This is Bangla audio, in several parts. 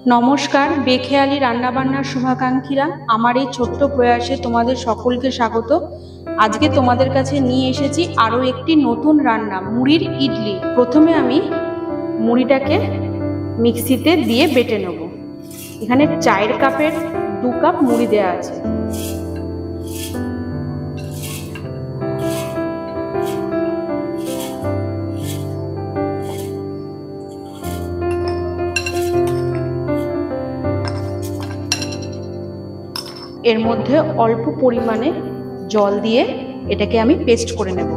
নমস্কার, বেখেয়ালি রান্নাবান্নার শুভাকাঙ্ক্ষীরা, আমার এই ছোট্ট প্রয়াসে তোমাদের সকলকে স্বাগত। আজকে তোমাদের কাছে নিয়ে এসেছি আরও একটি নতুন রান্না, মুড়ির ইডলি। প্রথমে আমি মুড়িটাকে মিক্সিতে দিয়ে বেটে নেব। এখানে 4 কাপের 2 কাপ মুড়ি দেওয়া আছে। এর মধ্যে অল্প পরিমাণে জল দিয়ে এটাকে আমি পেস্ট করে নেব।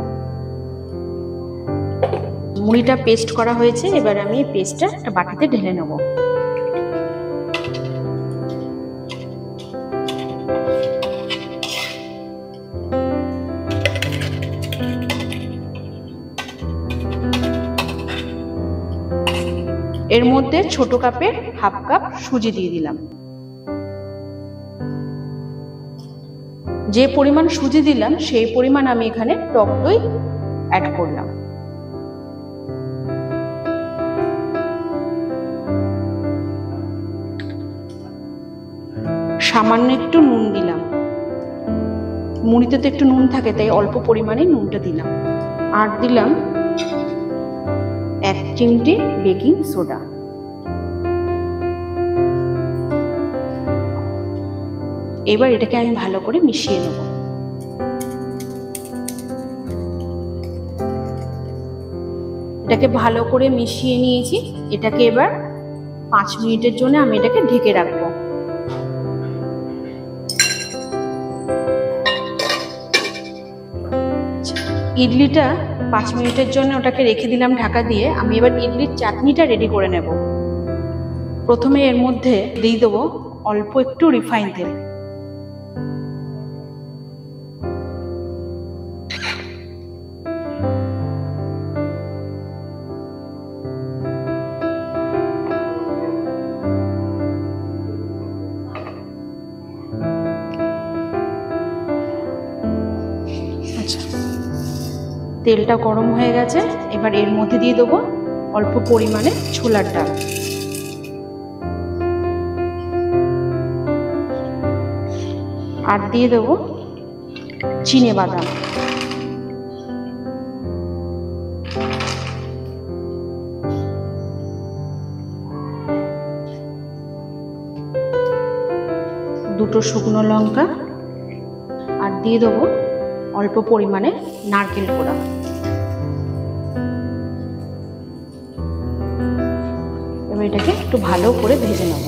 মুড়িটা পেস্ট করা হয়েছে, এবার আমি এই পেস্টটা একটা বাটিতে ঢেলে নেব। এর মধ্যে ছোট কাপের 1/2 কাপ সুজি দিয়ে দিলাম। যে পরিমাণ সুজি দিলাম সেই পরিমাণ আমি এখানে টক দই অ্যাড করলাম। সামান্য একটু নুন দিলাম, মুড়িতে তো একটু নুন থাকে তাই অল্প পরিমাণে নুনটা দিলাম। আর দিলাম 1 চিমটি বেকিং সোডা। এবার এটাকে আমি ভালো করে মিশিয়ে নেব। এটাকে ভালো করে মিশিয়ে নিয়েছি। এটাকে এবার 5 মিনিটের জন্য আমি এটাকে ঢেকে রাখবো। ইডলিটা 5 মিনিটের জন্য ওটাকে রেখে দিলাম ঢাকা দিয়ে। আমি এবার ইডলির চাটনিটা রেডি করে নেব। প্রথমে এর মধ্যে দিয়ে দেবো অল্প একটু রিফাইন তেল। তেলটা গরম হয়ে গেছে, এবার এর মধ্যে দিয়ে দেবো অল্প পরিমাণে ছোলার ডাল। আর দিয়ে দেবো চিনেবাদাম। দুটো শুকনো লঙ্কা। আর দিয়ে দেবো অল্প পরিমাণে নারকেল কোড়া। এবার এটাকে একটু ভালো করে ভেজে নেব।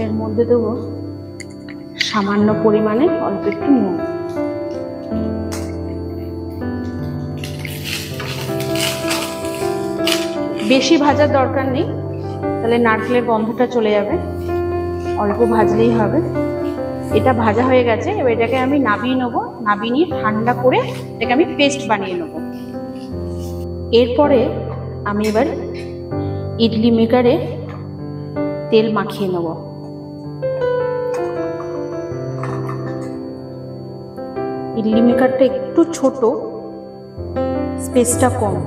এর মধ্যে দেবো সামান্য পরিমাণে অল্প একটু নুন। বেশি ভাজার দরকার নেই, তাহলে নারকেলের গন্ধটা চলে যাবে। অল্প ভাজলেই হবে। এটা ভাজা হয়ে গেছে, এবার এটাকে আমি নাবিয়ে নেব। নাবিয়ে নিয়ে ঠান্ডা করে এটাকে আমি পেস্ট বানিয়ে নেব। এরপরে আমি এবার ইডলি মেকারে তেল মাখিয়ে নেব। ইডলি মেকারটা একটু ছোট, স্পেসটা কম।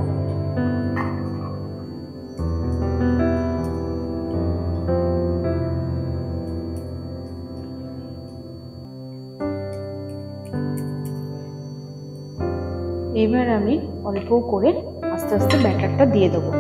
এবার আমি অল্প করে আস্তে আস্তে ব্যাটারটা দিয়ে দেবো।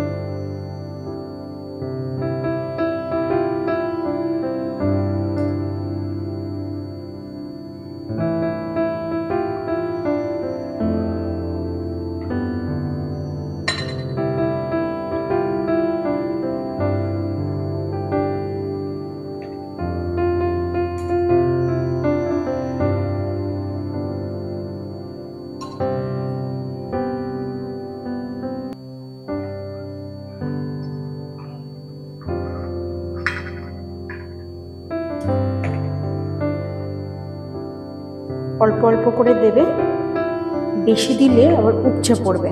অল্প অল্প করে দেবে, বেশি দিলে আবার উপচে পড়বে।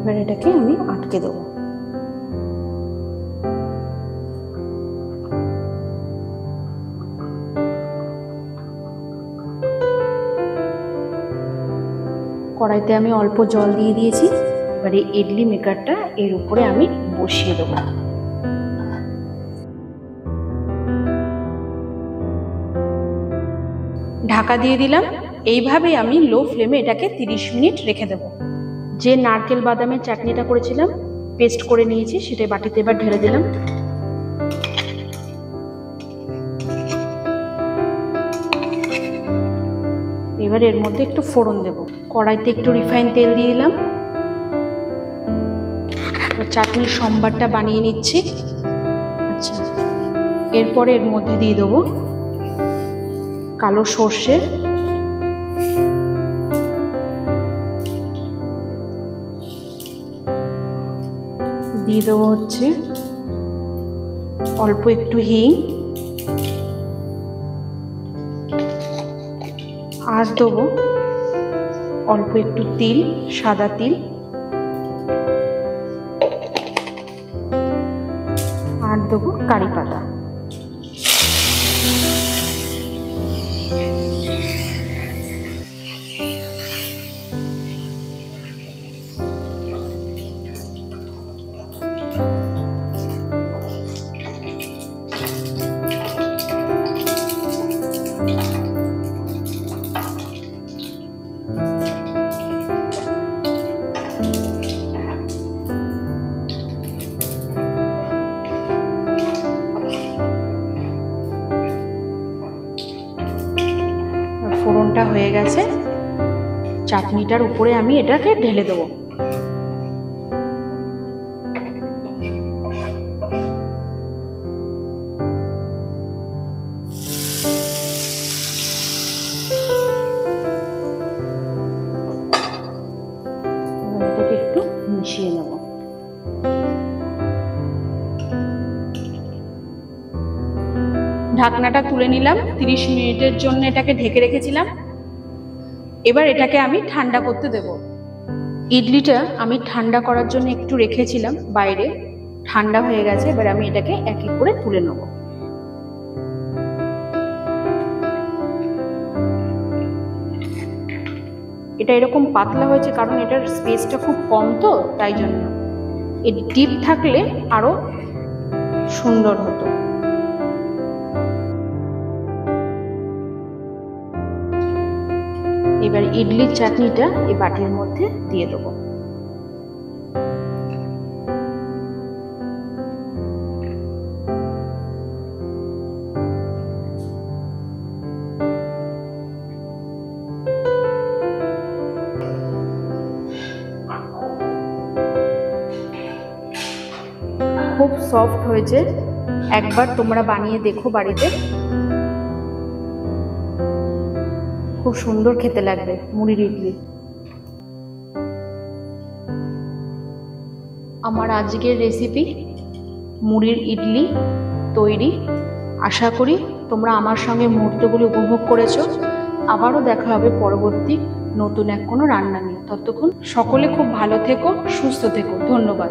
এবার এটাকে আমি আটকে দেবো। কড়াইতে আমি অল্প জল দিয়ে দিয়েছি। এবারে ইডলি মেকারটা এর উপরে আমি বসিয়ে দেবো। ঢাকা দিয়ে দিলাম। এইভাবে আমি লো ফ্লেমে এটাকে 30 মিনিট রেখে দেব। যে নারকেল বাদামের চাটনিটা করেছিলাম, পেস্ট করে নিয়েছি, সেটা বাটিতে এবার ঢেলে দিলাম। এবার এর মধ্যে একটু ফোড়ন দেব। কড়াইতে একটু রিফাইন তেল দিয়ে দিলাম। চাটনির সম্বারটা বানিয়ে নিচ্ছি। আচ্ছা, এরপরে এর মধ্যে দিয়ে দেবো কালো সর্ষে, দিয়ে দেবো হচ্ছে অল্প একটু হিং, আর দেবো অল্প একটু তিল, সাদা তিল, আর দেবো কারি পাতা। ফোড়নটা হয়ে গেছে, চাটনিটার উপরে আমি এটাকে ঢেলে দেবো। এটাকে একটু মিশিয়ে নেব। ঢাকনাটা তুলে নিলাম। 30 মিনিটের জন্য এটাকে ঢেকে রেখেছিলাম। এবার এটাকে আমি ঠান্ডা করতে দেব। ইডলিটা আমি ঠান্ডা করার জন্য একটু রেখেছিলাম বাইরে, ঠান্ডা হয়ে গেছে। এবার আমি এটাকে এক এক করে তুলে নেব। এটা এরকম পাতলা হয়েছে কারণ এটার স্পেসটা খুব কম, তো তাই জন্য। এর ডিপ থাকলে আরো সুন্দর হতো। এবার ইডলির চাটনিটা এই বাটির মধ্যে দিয়ে দেবো। খুব সফট হয়েছে, একবার তোমরা বানিয়ে দেখো বাড়িতে, খুব সুন্দর খেতে লাগবে মুড়ির ইডলি। আমার আজকের রেসিপি মুড়ির ইডলি তৈরি। আশা করি তোমরা আমার সঙ্গে মুহূর্তগুলো উপভোগ করেছো। আবারও দেখা হবে পরবর্তী নতুন এক কোনো রান্না নিয়ে। ততক্ষণ সকলে খুব ভালো থেকো, সুস্থ থেকো। ধন্যবাদ।